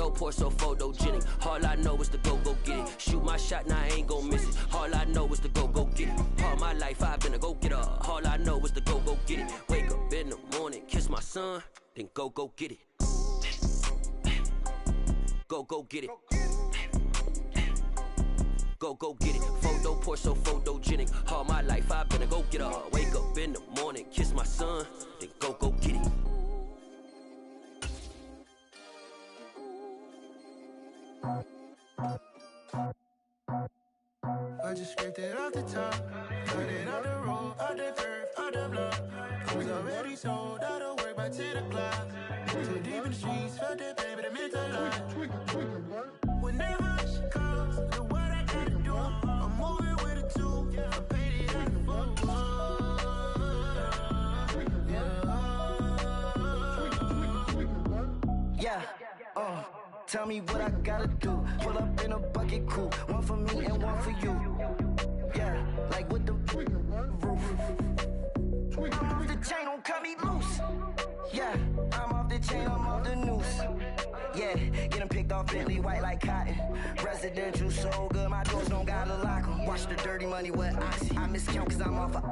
Photo, pour so photogenic. All I know is to go get it. Shoot my shot, now I ain't gon' miss it. All I know is to go get it. All my life I've been a go-getter. All I know is to go get it. Wake up in the morning, kiss my son, then go get it. Go get it. Go get it. Photo, pour so photogenic. All my life I've been a go-getter. Wake up in the morning, kiss my son, then go get it. I just scraped it off the top, cut it off the road, off the curve, off the block. I was already sold out of work by 10 o'clock. Too deep in the streets, felt that pain, but it meant a lot. Whenever she calls, know what I gotta do. I'm moving with a two, I paid it out the full. Yeah, tell me what I gotta do. Pull up in a bucket crew, one for me and one for you. Yeah, like with the roof. I'm off the chain, don't cut me loose. Yeah, I'm off the chain, I'm off the noose. Yeah, getting picked off Bentley white like cotton. Residential so good, my doors don't gotta lock 'em. Watch the dirty money with Oxy. I miscount cause I'm off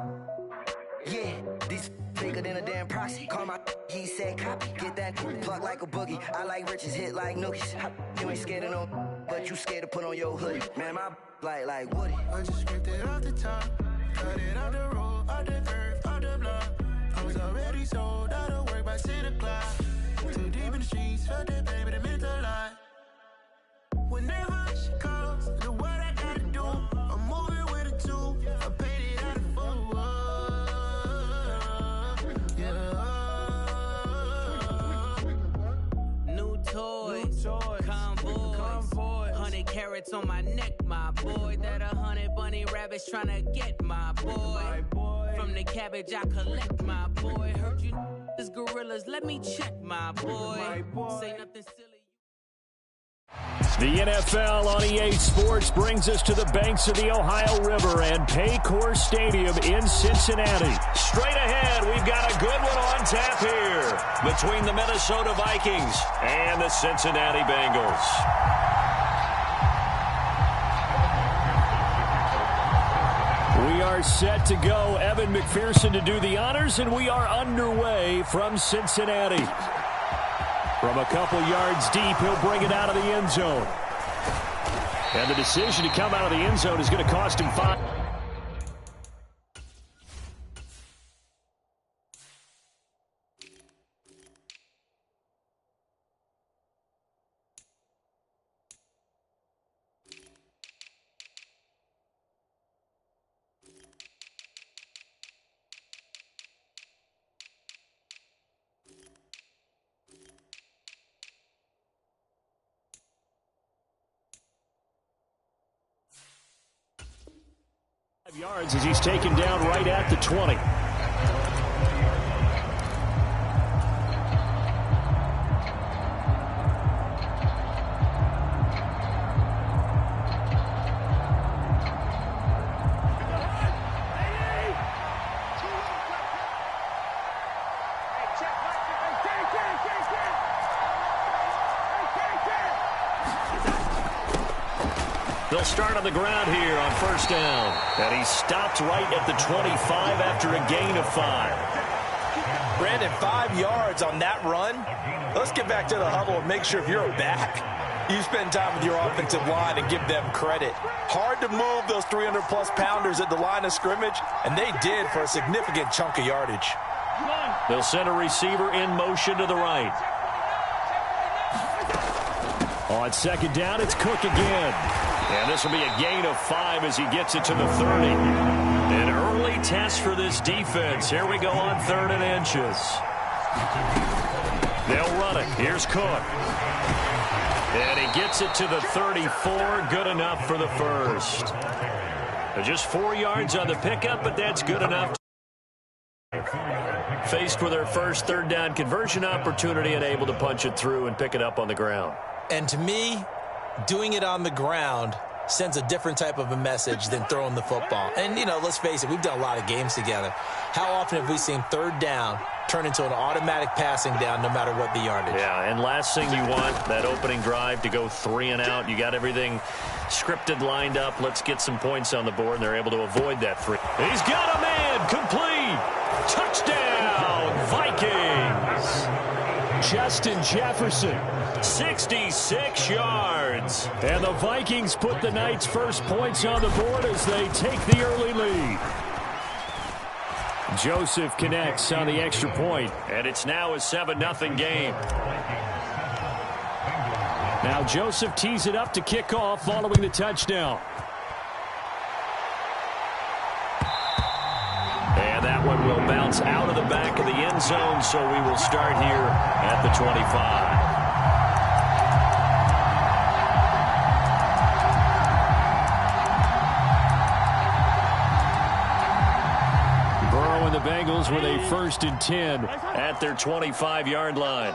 yeah, these bigger than a damn proxy. Call my he said copy. Get that plug like a boogie. I like riches, hit like nookies. You ain't scared of no, but you scared to put on your hoodie. Man, my like Woody. I just scraped it off the top, cut it off the road, off the curve, off the block. I was already sold out of work by 10 o'clock. Too deep in the streets, felt that pain, but it meant a lot. Whenever she calls, know what I gotta do. I'm moving with a two, I paid it out of full. Toys, convoy, 100 carats on my neck, my boy. That 100 bunny rabbits tryna get my boy. From the cabbage I collect, my boy. Heard you is gorillas, let me check, my boy. Say nothing silly. The NFL on EA Sports brings us to the banks of the Ohio River and Paycor Stadium in Cincinnati. Straight ahead, we've got a good one on tap here between the Minnesota Vikings and the Cincinnati Bengals. We are set to go. Evan McPherson to do the honors, and we are underway from Cincinnati. From a couple yards deep, he'll bring it out of the end zone. And the decision to come out of the end zone is going to cost him 5. 5 yards as he's taken down right at the 20. They'll start on the ground here on first down. And he stopped right at the 25 after a gain of 5. Brandon, 5 yards on that run. Let's get back to the huddle and make sure if you're a back, you spend time with your offensive line and give them credit. Hard to move those 300-plus pounders at the line of scrimmage, and they did for a significant chunk of yardage. They'll send a receiver in motion to the right. On second down, it's Cook again. And this will be a gain of 5 as he gets it to the 30. An early test for this defense. Here we go on 3rd and inches. They'll run it. Here's Cook. And he gets it to the 34. Good enough for the first. Just 4 yards on the pickup, but that's good enough. Faced with their first 3rd down conversion opportunity and able to punch it through and pick it up on the ground. And to me, doing it on the ground sends a different type of a message than throwing the football. And, you know, let's face it, we've done a lot of games together. How often have we seen third down turn into an automatic passing down no matter what the yardage? Yeah, and last thing you want, that opening drive to go 3 and out. You got everything scripted, lined up. Let's get some points on the board, and they're able to avoid that 3. He's got a man, complete. Touchdown, Vikings. Justin Jefferson, 66 yards. And the Vikings put the night's first points on the board as they take the early lead. Joseph connects on the extra point, and it's now a 7-0 game. Now Joseph tees it up to kick off following the touchdown. And that one will bounce out of the back of the end zone, so we will start here at the 25. The Bengals with a 1st and 10 at their 25-yard line.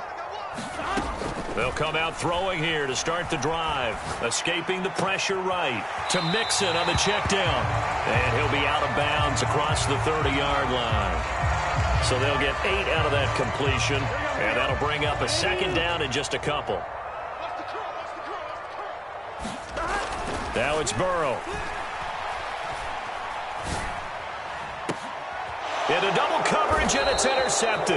They'll come out throwing here to start the drive. Escaping the pressure right to Mixon on the check down. And he'll be out of bounds across the 30-yard line. So they'll get 8 out of that completion. And that'll bring up a 2nd down in just a couple. Now it's Burrow. Into double coverage, and it's intercepted.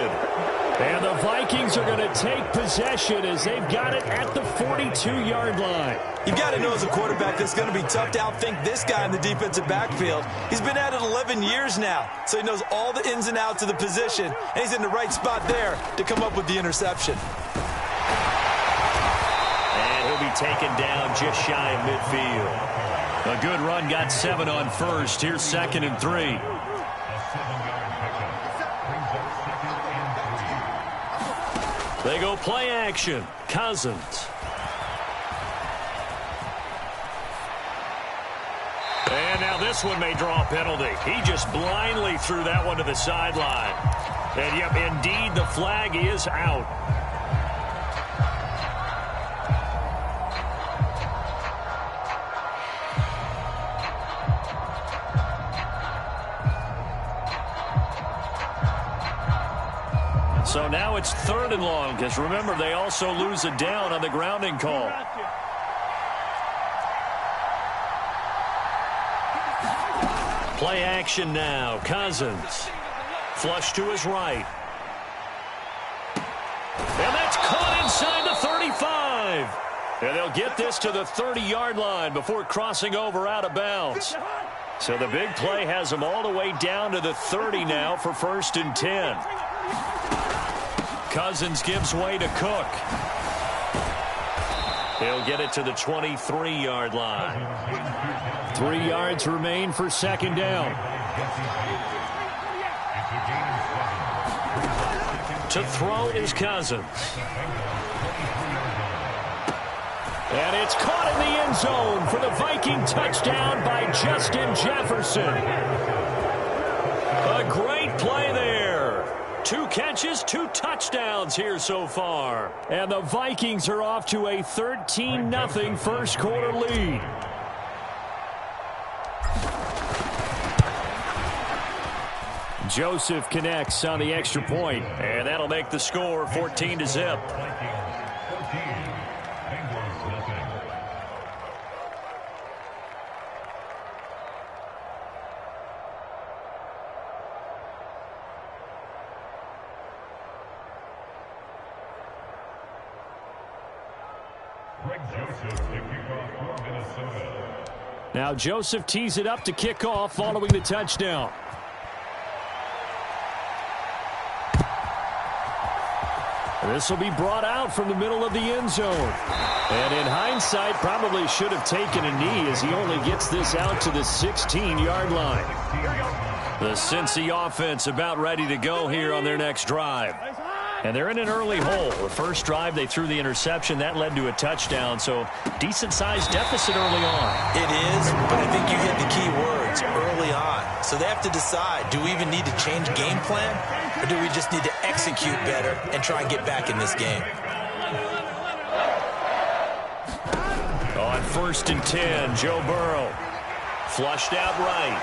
And the Vikings are going to take possession as they've got it at the 42-yard line. You've got to know as a quarterback that it's going to be tough to outthink this guy in the defensive backfield. He's been at it 11 years now, so he knows all the ins and outs of the position, and he's in the right spot there to come up with the interception. And he'll be taken down just shy of midfield. A good run got 7 on first. Here's 2nd and 3. They go play action. Cousins. And now this one may draw a penalty. He just blindly threw that one to the sideline. And yep, indeed, the flag is out. So now it's 3rd and long, because remember, they also lose a down on the grounding call. Play action now. Cousins. Flush to his right. And that's caught inside the 35. And they'll get this to the 30-yard line before crossing over out of bounds. So the big play has them all the way down to the 30 now for 1st and 10. Cousins gives way to Cook. He'll get it to the 23-yard line. 3 yards remain for 2nd down. To throw is Cousins. And it's caught in the end zone for the Viking touchdown by Justin Jefferson. A great play there. 2 catches, 2 touchdowns here so far. And the Vikings are off to a 13-0 first quarter lead. Joseph connects on the extra point, and that'll make the score 14-0. Now Joseph tees it up to kick off following the touchdown. This will be brought out from the middle of the end zone. And in hindsight, probably should have taken a knee as he only gets this out to the 16-yard line. The Cincy offense about ready to go here on their next drive. And they're in an early hole. The first drive, they threw the interception. That led to a touchdown, so decent-sized deficit early on. It is, but I think you hit the key words, early on. So they have to decide, do we even need to change game plan, or do we just need to execute better and try and get back in this game? Oh, on 1st and 10. Joe Burrow. Flushed out right.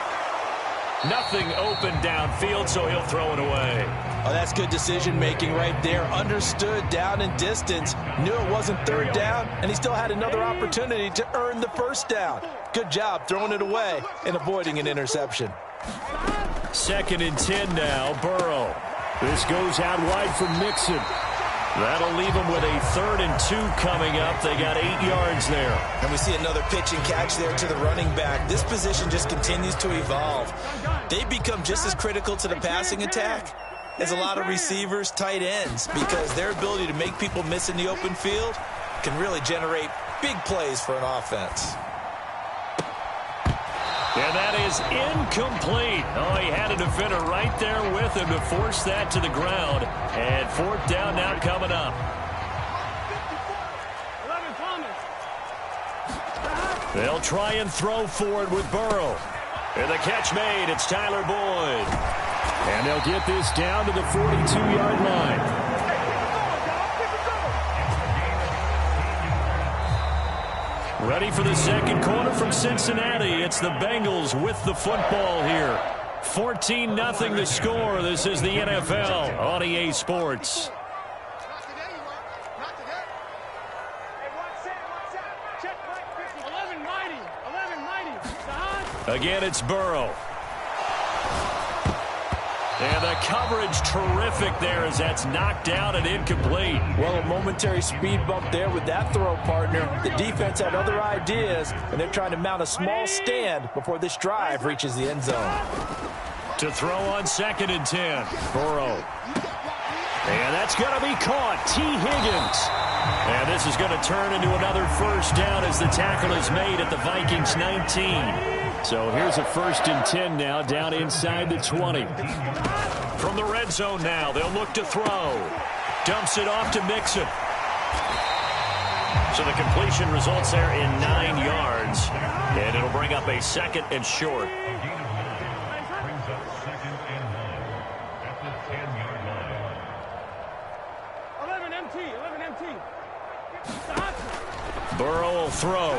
Nothing open downfield, so he'll throw it away. Oh, that's good decision-making right there. Understood down and distance. Knew it wasn't 3rd down, and he still had another opportunity to earn the 1st down. Good job throwing it away and avoiding an interception. 2nd and 10 now, Burrow. This goes out wide for Mixon. That'll leave them with a 3rd and 2 coming up. They got 8 yards there. And we see another pitch and catch there to the running back. This position just continues to evolve. They become just as critical to the passing attack as a lot of receivers, tight ends, because their ability to make people miss in the open field can really generate big plays for an offense. And that is incomplete. Oh, he had a defender right there with him to force that to the ground. And 4th down now coming up. They'll try and throw forward with Burrow. And the catch made. It's Tyler Boyd. And they'll get this down to the 42-yard line. Ready for the second quarter from Cincinnati. It's the Bengals with the football here. 14-0 the score. This is the NFL on EA Sports. Again, it's Burrow. And the coverage terrific there as that's knocked down and incomplete. Well, a momentary speed bump there with that throw partner. The defense had other ideas, and they're trying to mount a small stand before this drive reaches the end zone. To throw on 2nd and 10. Burrow. And that's going to be caught. T. Higgins. And this is going to turn into another 1st down as the tackle is made at the Vikings 19. So here's a 1st and 10 now down inside the 20. From the red zone now, they'll look to throw. Dumps it off to Mixon. So the completion results there in 9 yards. And it'll bring up a 2nd and short. Burrow will throw.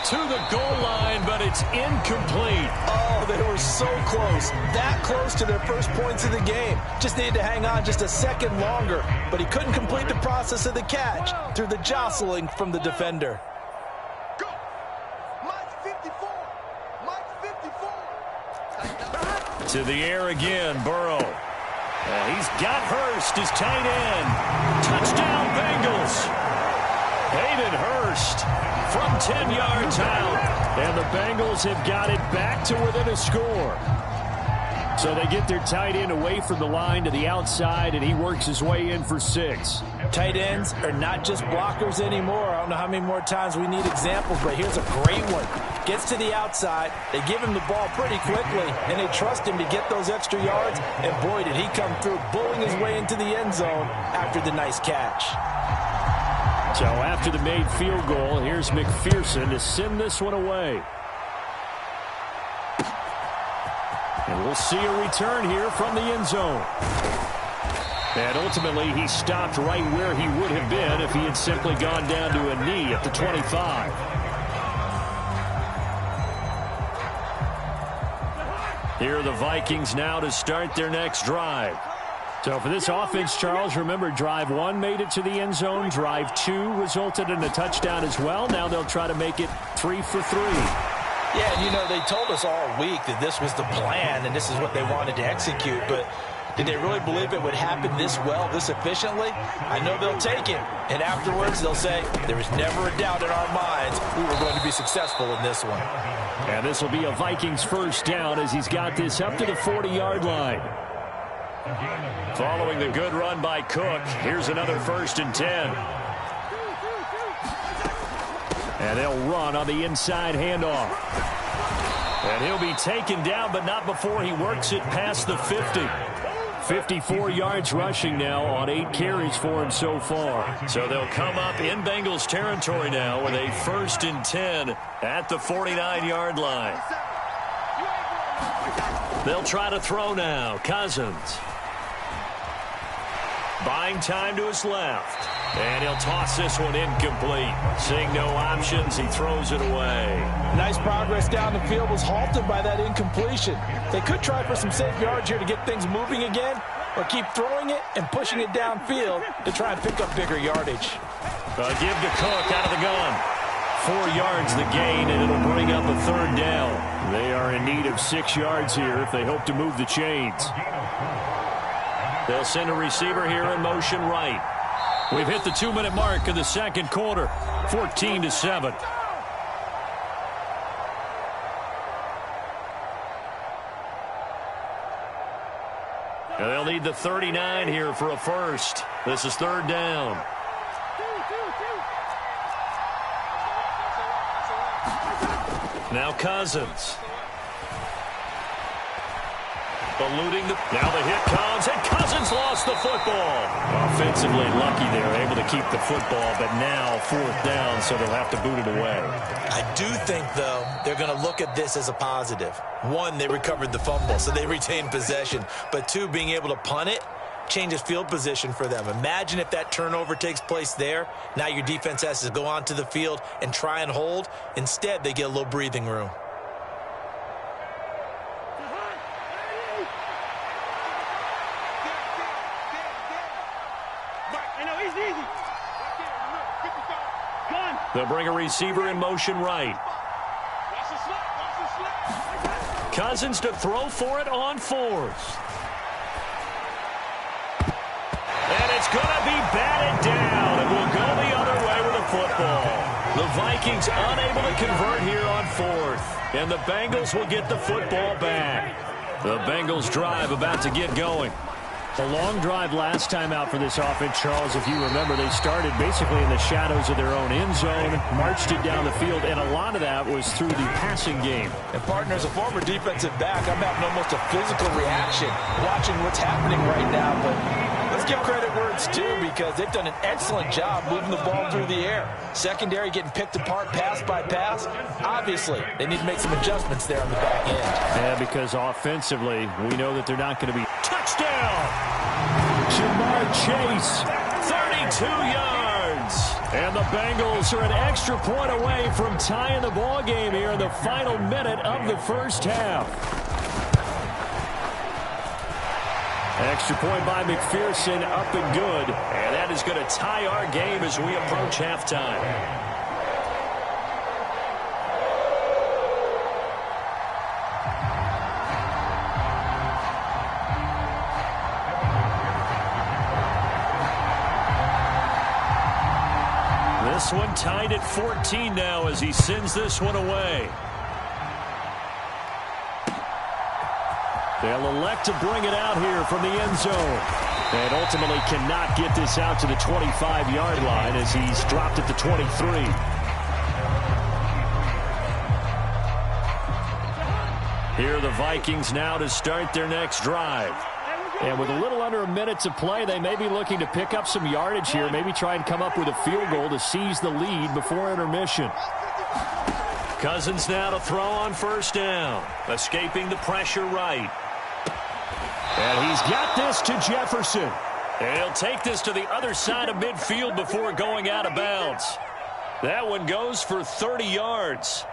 To the goal line, but it's incomplete. Oh, they were so close. That close to their first points of the game. Just needed to hang on just a second longer. But he couldn't complete the process of the catch through the jostling from the defender. Go. Mike 54. Mike 54. To the air again, Burrow. He's got Hurst, his tight end. Touchdown, Bengals. Hayden Hurst from 10 yards out. And the Bengals have got it back to within a score. So they get their tight end away from the line to the outside, and he works his way in for 6. Tight ends are not just blockers anymore. I don't know how many more times we need examples, but here's a great one. Gets to the outside, they give him the ball pretty quickly, and they trust him to get those extra yards, and boy, did he come through, bullying his way into the end zone after the nice catch. So after the made field goal, here's McPherson to send this one away. And we'll see a return here from the end zone. And ultimately, he stopped right where he would have been if he had simply gone down to a knee at the 25. Here are the Vikings now to start their next drive. So for this offense, Charles, remember, drive 1 made it to the end zone. Drive 2 resulted in a touchdown as well. Now they'll try to make it 3 for 3. Yeah, and you know, they told us all week that this was the plan and this is what they wanted to execute, but did they really believe it would happen this well, this efficiently? I know they'll take it, and afterwards they'll say, there was never a doubt in our minds we were going to be successful in this one. And this will be a Vikings first down as he's got this up to the 40-yard line. Following the good run by Cook, here's another 1st and 10. And they'll run on the inside handoff. And he'll be taken down, but not before he works it past the 50. 54 yards rushing now on 8 carries for him so far. So they'll come up in Bengals territory now with a 1st and 10 at the 49-yard line. They'll try to throw now. Cousins. Buying time to his left. And he'll toss this one incomplete. Seeing no options, he throws it away. Nice progress down the field, was halted by that incompletion. They could try for some safe yards here to get things moving again, or keep throwing it and pushing it downfield to try and pick up bigger yardage. Give to Cook out of the gun. 4 yards the gain, and it'll bring up a 3rd down. They are in need of 6 yards here if they hope to move the chains. They'll send a receiver here in motion right. We've hit the 2-minute mark in the 2nd quarter, 14-7. And they'll need the 39 here for a first. This is 3rd down. Now Cousins. Eluding now the hit comes, and Cousins lost the football. Offensively lucky they were able to keep the football, but now 4th down, so they'll have to boot it away. I do think, though, they're going to look at this as a positive. 1, they recovered the fumble, so they retained possession. But 2, being able to punt it changes field position for them. Imagine if that turnover takes place there. Now your defense has to go onto the field and try and hold. Instead, they get a little breathing room. They'll bring a receiver in motion right. Cousins to throw for it on 4th. And it's going to be batted down, and we'll go the other way with the football. The Vikings unable to convert here on 4th, and the Bengals will get the football back. The Bengals drive about to get going. A long drive last time out for this offense, Charles. If you remember, they started basically in the shadows of their own end zone, marched it down the field, and a lot of that was through the passing game. And, partner, as a former defensive back, I'm having almost a physical reaction watching what's happening right now. But let's give credit where it's due, because they've done an excellent job moving the ball through the air. Secondary getting picked apart pass by pass. Obviously, they need to make some adjustments there on the back end. Yeah, because offensively, we know that they're not going to be touchdown. Jamar Chase, 32 yards. And the Bengals are an extra point away from tying the ball game here in the final minute of the 1st half. Extra point by McPherson, up and good. And that is going to tie our game as we approach halftime. This one tied at 14 now as he sends this one away. They'll elect to bring it out here from the end zone. And ultimately cannot get this out to the 25-yard line as he's dropped at the 23. Here are the Vikings now to start their next drive. And with a little under a minute to play, they may be looking to pick up some yardage here, maybe try and come up with a field goal to seize the lead before intermission. Cousins now to throw on 1st down, escaping the pressure right. And he's got this to Jefferson. And he'll take this to the other side of midfield before going out of bounds. That one goes for 30 yards.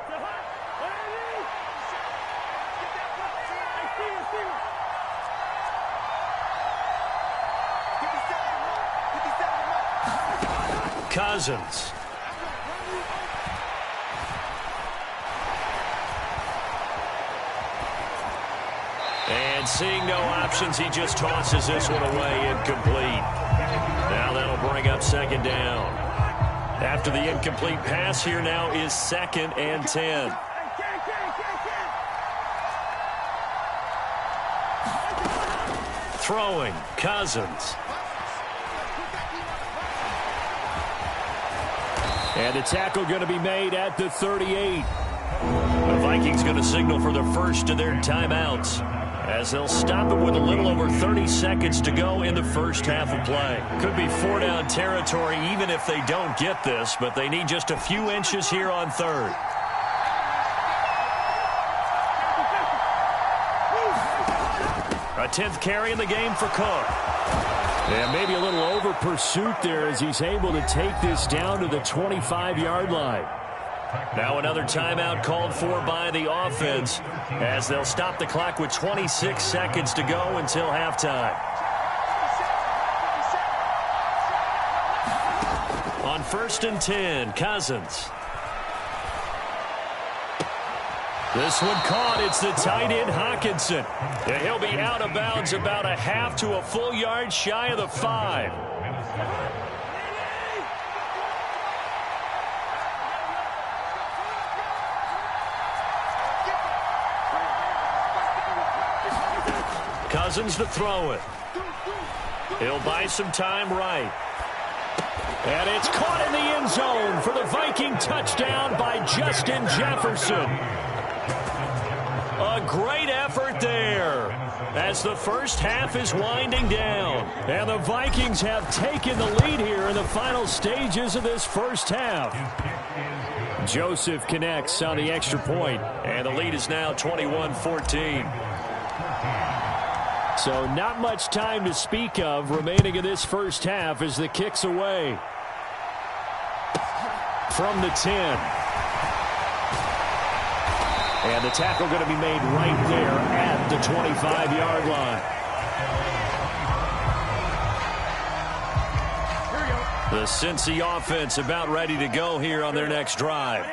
Cousins. And seeing no options, he just tosses this one away, incomplete. Now that'll bring up 2nd down. After the incomplete pass, here now is 2nd and 10. Throwing, Cousins. And the tackle going to be made at the 38. The Vikings going to signal for the first of their timeouts as they'll stop it with a little over 30 seconds to go in the 1st half of play. Could be 4-down territory even if they don't get this, but they need just a few inches here on 3rd. A 10th carry in the game for Cook. And maybe a little over pursuit there as he's able to take this down to the 25-yard line. Now another timeout called for by the offense as they'll stop the clock with 26 seconds to go until halftime. On 1st and 10, Cousins. This one caught. It's the tight end, Hawkinson. And he'll be out of bounds about a half to a full yard shy of the 5. Cousins to throw it. He'll buy some time right. And it's caught in the end zone for the Viking touchdown by Justin Jefferson. A great effort there as the first half is winding down. And the Vikings have taken the lead here in the final stages of this first half. Joseph connects on the extra point, and the lead is now 21-14. So not much time to speak of remaining in this first half as the kick's away. From the 10. And the tackle going to be made right there at the 25-yard line. The Cincy offense about ready to go here on their next drive.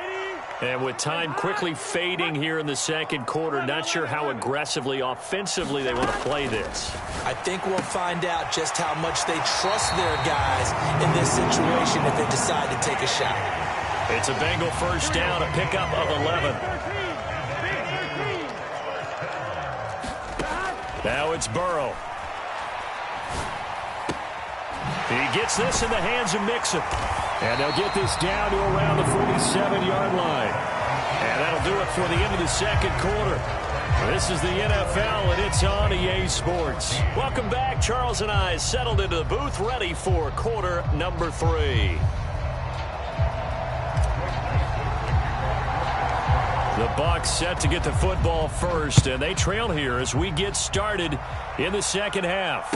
And with time quickly fading here in the second quarter, not sure how aggressively, offensively they want to play this. I think we'll find out just how much they trust their guys in this situation if they decide to take a shot. It's a Bengal first down, a pickup of 11. Now it's Burrow. He gets this in the hands of Mixon. And they'll get this down to around the 47-yard line. And that'll do it for the end of the second quarter. This is the NFL, and it's on EA Sports. Welcome back. Charles and I settled into the booth, ready for quarter number 3. The Bucs set to get the football first, and they trail here as we get started in the second half.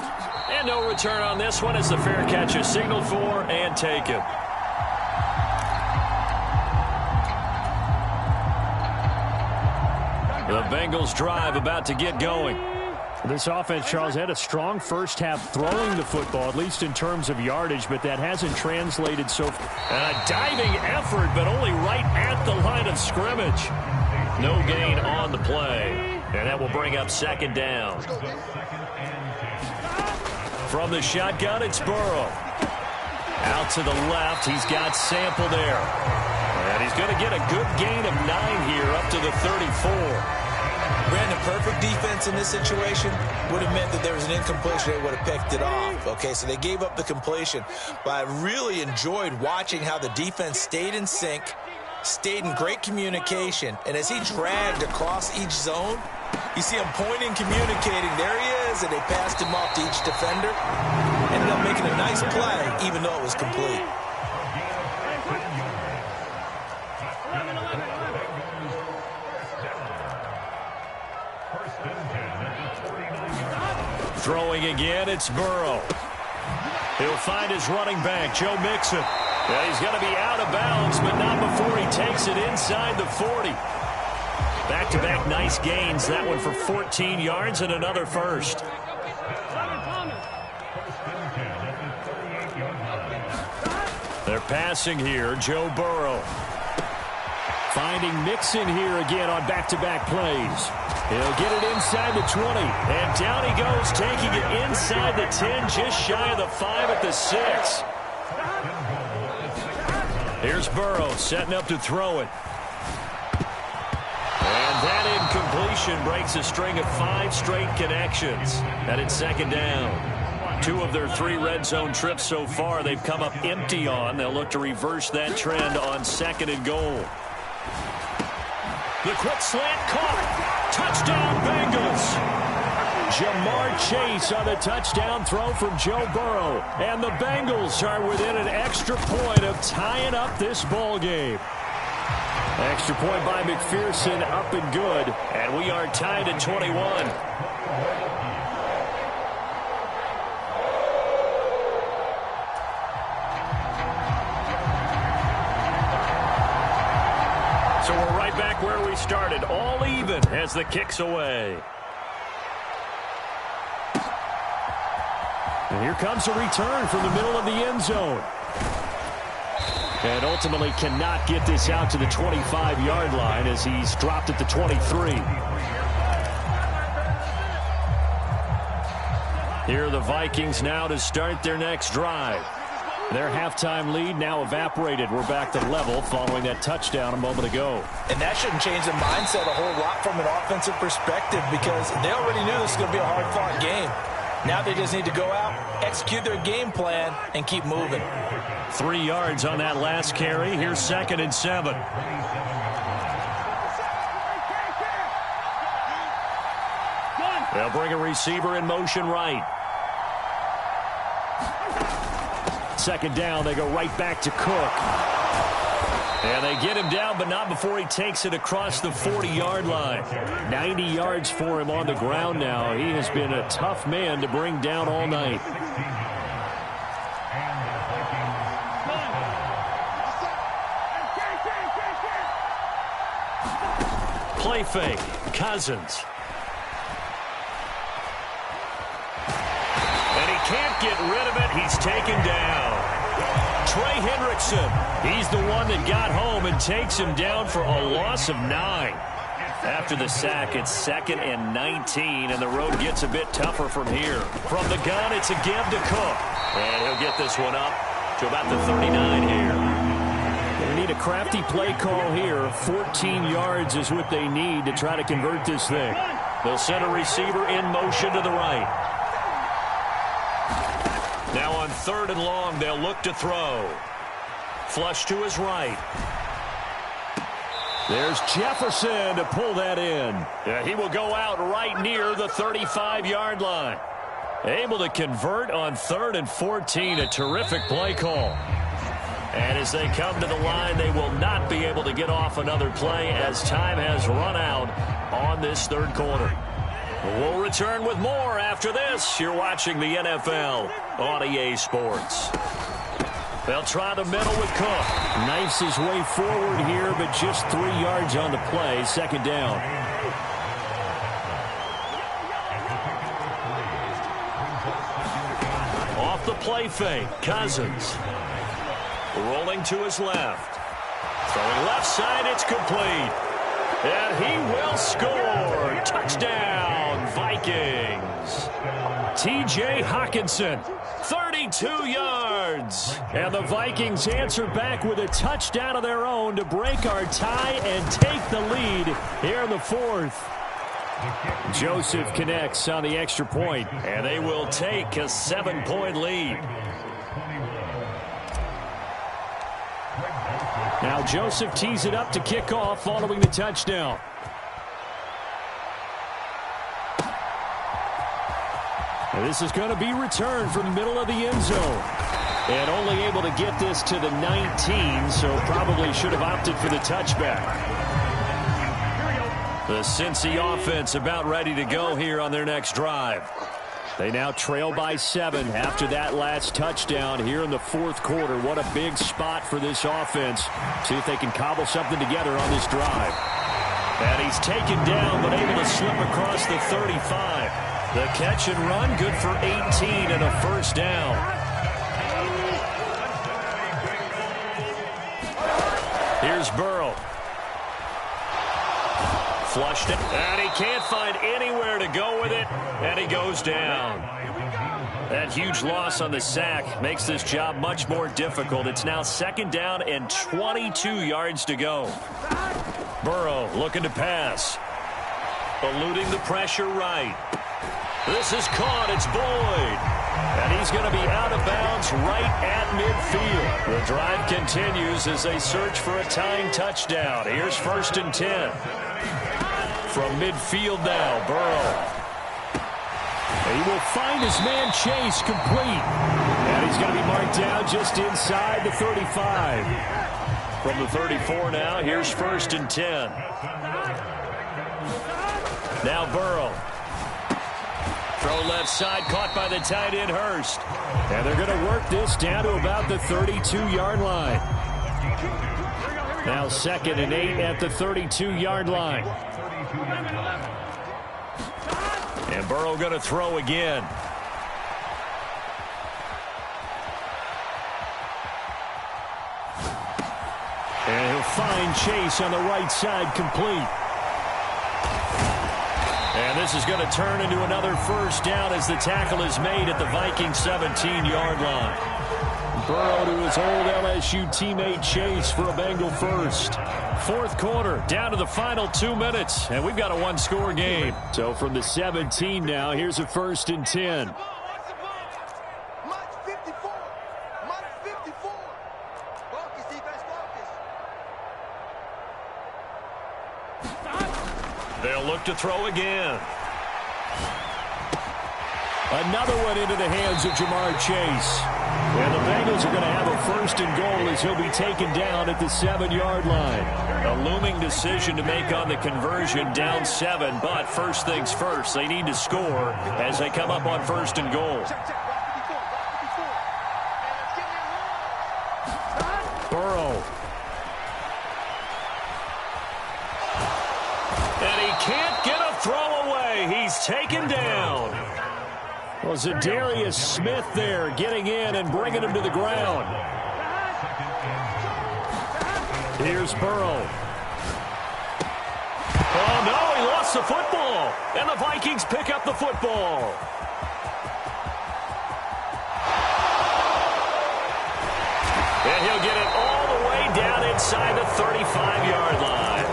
And no return on this one as the fair catch is signaled for and taken. The Bengals drive about to get going. This offense, Charles, had a strong first half throwing the football, at least in terms of yardage, but that hasn't translated so far. And a diving effort, but only right at the line of scrimmage. No gain on the play. And that will bring up second down. From the shotgun, it's Burrow. Out to the left, he's got Sample there. And he's going to get a good gain of 9 here up to the 34. Brandon, perfect defense in this situation would have meant that there was an incompletion. They would have picked it off. Okay, so they gave up the completion. But I really enjoyed watching how the defense stayed in sync, stayed in great communication. And as he dragged across each zone, you see him pointing, communicating. There he is, and they passed him off to each defender. Ended up making a nice play, even though it was complete. Throwing again, it's Burrow. He'll find his running back, Joe Mixon. And he's going to be out of bounds, but not before he takes it inside the 40. Back-to-back nice gains. That one for 14 yards and another first. They're passing here, Joe Burrow. Finding Mixon here again on back-to-back plays. He'll get it inside the 20. And down he goes, taking it inside the 10, just shy of the 5 at the 6. Here's Burrow setting up to throw it. And that incompletion breaks a string of 5 straight connections. And it's second down. 2 of their 3 red zone trips so far they've come up empty on. They'll look to reverse that trend on second and goal. The quick slant caught. Touchdown Bengals. Jamar Chase on the touchdown throw from Joe Burrow. And the Bengals are within an extra point of tying up this ball game. Extra point by McPherson, up and good. And we are tied at 21. back where we started, all even as the kick's away. And here comes a return from the middle of the end zone. And ultimately cannot get this out to the 25-yard line as he's dropped at the 23. Here are the Vikings now to start their next drive. Their halftime lead now evaporated. We're back to level following that touchdown a moment ago. And that shouldn't change the mindset a whole lot from an offensive perspective because they already knew this was going to be a hard-fought game. Now they just need to go out, execute their game plan, and keep moving. 3 yards on that last carry. Here's 2nd and 7. They'll bring a receiver in motion right. 2nd down, they go right back to Cook. And they get him down, but not before he takes it across the 40-yard line. 90 yards for him on the ground now. He has been a tough man to bring down all night. Play fake, Cousins. And he can't get rid of it. He's taken down. Trey Hendrickson, he's the one that got home and takes him down for a loss of 9. After the sack, it's 2nd and 19, and the road gets a bit tougher from here. From the gun, it's a give to Cook. And he'll get this one up to about the 39 here. They need a crafty play call here. 14 yards is what they need to try to convert this thing. They'll send a receiver in motion to the right. Now on 3rd and long, they'll look to throw. Flush to his right. There's Jefferson to pull that in. Yeah, he will go out right near the 35-yard line. Able to convert on 3rd and 14. A terrific play call. And as they come to the line, they will not be able to get off another play as time has run out on this 3rd quarter. We'll return with more after this. You're watching the NFL on EA Sports. They'll try the middle with Cook. Knifes his way forward here, but just 3 yards on the play. 2nd down. Off the play fake, Cousins. Rolling to his left. Throwing left side, it's complete. And he will score. Touchdown, Vikings. T.J. Hockenson, 32 yards. And the Vikings answer back with a touchdown of their own to break our tie and take the lead here in the 4th. Joseph connects on the extra point, and they will take a 7-point lead. Now Joseph tees it up to kick off following the touchdown. And this is going to be returned from the middle of the end zone. And only able to get this to the 19, so probably should have opted for the touchback. The Cincy offense about ready to go here on their next drive. They now trail by 7 after that last touchdown here in the 4th quarter. What a big spot for this offense. See if they can cobble something together on this drive. And he's taken down, but able to slip across the 35. The catch and run, good for 18 and a 1st down. Here's Burrow. Flushed it, and he can't find anywhere to go with it, and he goes down. That huge loss on the sack makes this job much more difficult. It's now 2nd down and 22 yards to go. Burrow looking to pass. Eluding the pressure right. This is caught. It's Boyd. And he's going to be out of bounds right at midfield. The drive continues as they search for a tying touchdown. Here's 1st and 10. From midfield now, Burrow. He will find his man Chase complete. And he's going to be marked down just inside the 35. From the 34 now, here's 1st and 10. Now Burrow. Throw left side, caught by the tight end Hurst. And they're going to work this down to about the 32-yard line. Now 2nd and 8 at the 32-yard line. And Burrow going to throw again. And he'll find Chase on the right side, complete. And this is going to turn into another first down as the tackle is made at the Vikings 17-yard line. Burrow to his old LSU teammate Chase for a Bengal first. 4th quarter, down to the final 2 minutes, and we've got a one-score game. So from the 17 now, here's a 1st and 10. They'll look to throw again. Another one into the hands of Jamar Chase. And the Bengals are going to have a 1st and goal as he'll be taken down at the 7-yard line. A looming decision to make on the conversion, down 7. But first things first, they need to score as they come up on 1st and goal. Burrow. And he can't get a throw away. He's taken down. Well, Zadarius Smith there getting in and bringing him to the ground. Here's Burrow. Oh, no, he lost the football. And the Vikings pick up the football. And he'll get it all the way down inside the 35-yard line.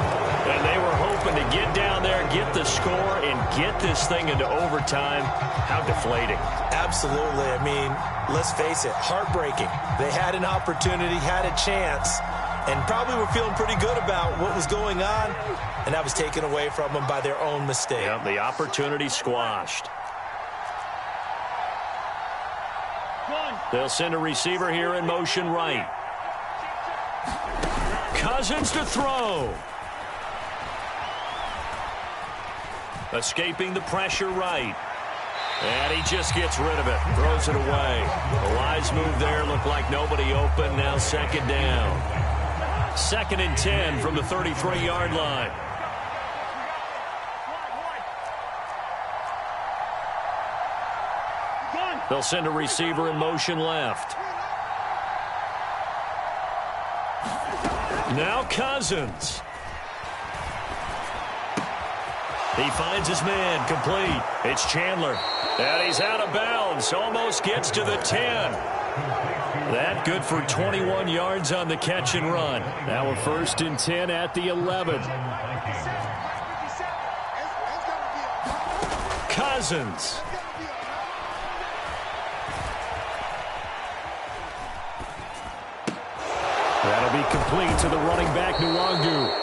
And they were hoping to get down there, get the score, and get this thing into overtime. How deflating. Absolutely. I mean, let's face it, heartbreaking. They had an opportunity, had a chance, and probably were feeling pretty good about what was going on, and that was taken away from them by their own mistake. Yep, the opportunity squashed. They'll send a receiver here in motion right. Cousins to throw. Escaping the pressure right. And he just gets rid of it. Throws it away. A wise move there. Looked like nobody open. Now 2nd down. 2nd and 10 from the 33-yard line. They'll send a receiver in motion left. Now Cousins. He finds his man, complete. It's Chandler. And he's out of bounds. Almost gets to the 10. That good for 21 yards on the catch and run. Now a 1st and 10 at the 11. Cousins. That'll be complete to the running back, Nwangu.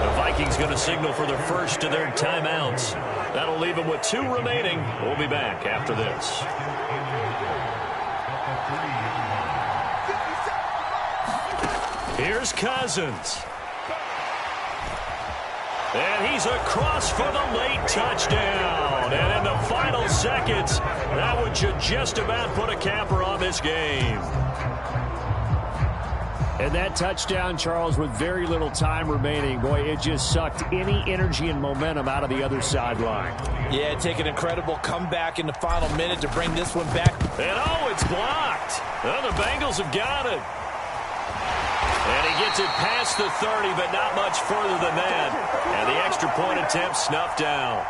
The Vikings going to signal for the first of their timeouts. That'll leave them with 2 remaining. We'll be back after this. Here's Cousins. And he's across for the late touchdown. And in the final seconds, that would just about put a capper on this game. And that touchdown, Charles, with very little time remaining, boy, it just sucked any energy and momentum out of the other sideline. Yeah, take an incredible comeback in the final minute to bring this one back. And oh, it's blocked. Well, the Bengals have got it. And he gets it past the 30, but not much further than that. And the extra point attempt snuffed down.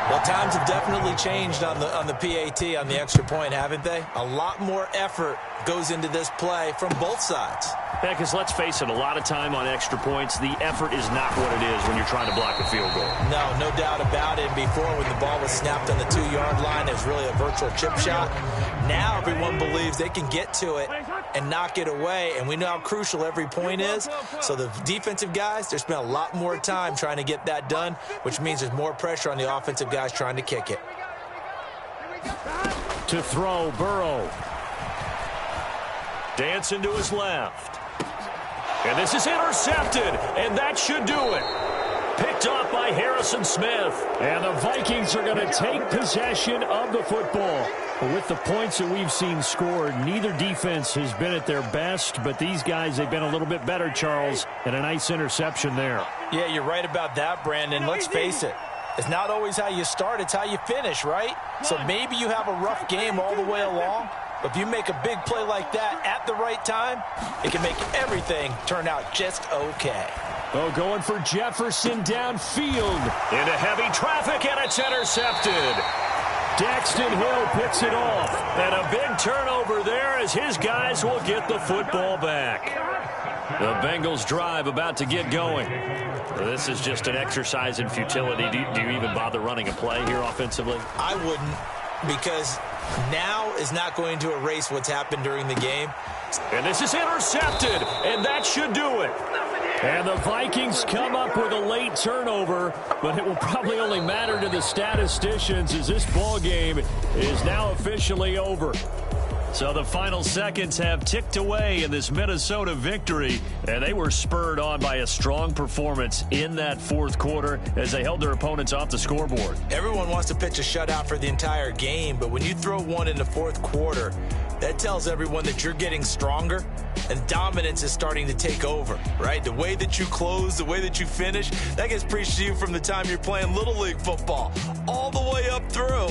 Well, times have definitely changed on the PAT, on the extra point, haven't they? A lot more effort goes into this play from both sides. Yeah, because let's face it, a lot of time on extra points, the effort is not what it is when you're trying to block a field goal. No doubt about it. Before, when the ball was snapped on the 2-yard line, it was really a virtual chip shot. Now everyone believes they can get to it and knock it away, and we know how crucial every point is. So the defensive guys, they spent a lot more time trying to get that done, which means there's more pressure on the offensive guys trying to kick it. To throw, Burrow. Dancing to his left. And this is intercepted, and that should do it. Picked off by Harrison Smith. And the Vikings are going to take possession of the football. With the points that we've seen scored, neither defense has been at their best, but these guys, they've been a little bit better, Charles, and a nice interception there. Yeah, you're right about that, Brandon. Let's face it. It's not always how you start, it's how you finish, right? So maybe you have a rough game all the way along, but if you make a big play like that at the right time, it can make everything turn out just okay. Oh, going for Jefferson downfield into heavy traffic, and it's intercepted. Daxton Hill picks it off, and a big turnover there as his guys will get the football back. The Bengals drive about to get going. This is just an exercise in futility. Do you even bother running a play here offensively? I wouldn't, because now is not going to erase what's happened during the game. And this is intercepted, and that should do it. And the Vikings come up with a late turnover, but it will probably only matter to the statisticians as this ball game is now officially over. So the final seconds have ticked away in this Minnesota victory, and they were spurred on by a strong performance in that fourth quarter as they held their opponents off the scoreboard. Everyone wants to pitch a shutout for the entire game, but when you throw one in the fourth quarter, that tells everyone that you're getting stronger and dominance is starting to take over, right? The way that you close, the way that you finish, that gets preached to you from the time you're playing Little League football all the way up through.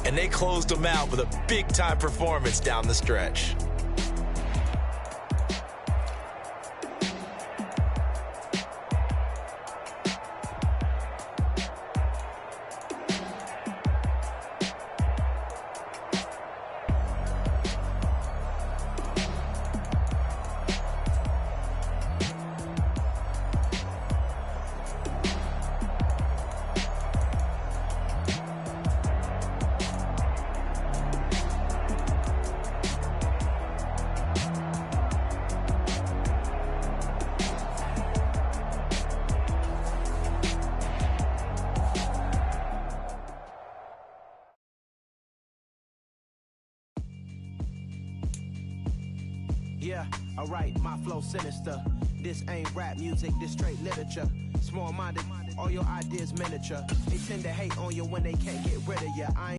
And they closed them out with a big-time performance down the stretch. Yeah, alright, my flow sinister. This ain't rap music, this straight literature. Small-minded, all your ideas miniature. They tend to hate on you when they can't get rid of you.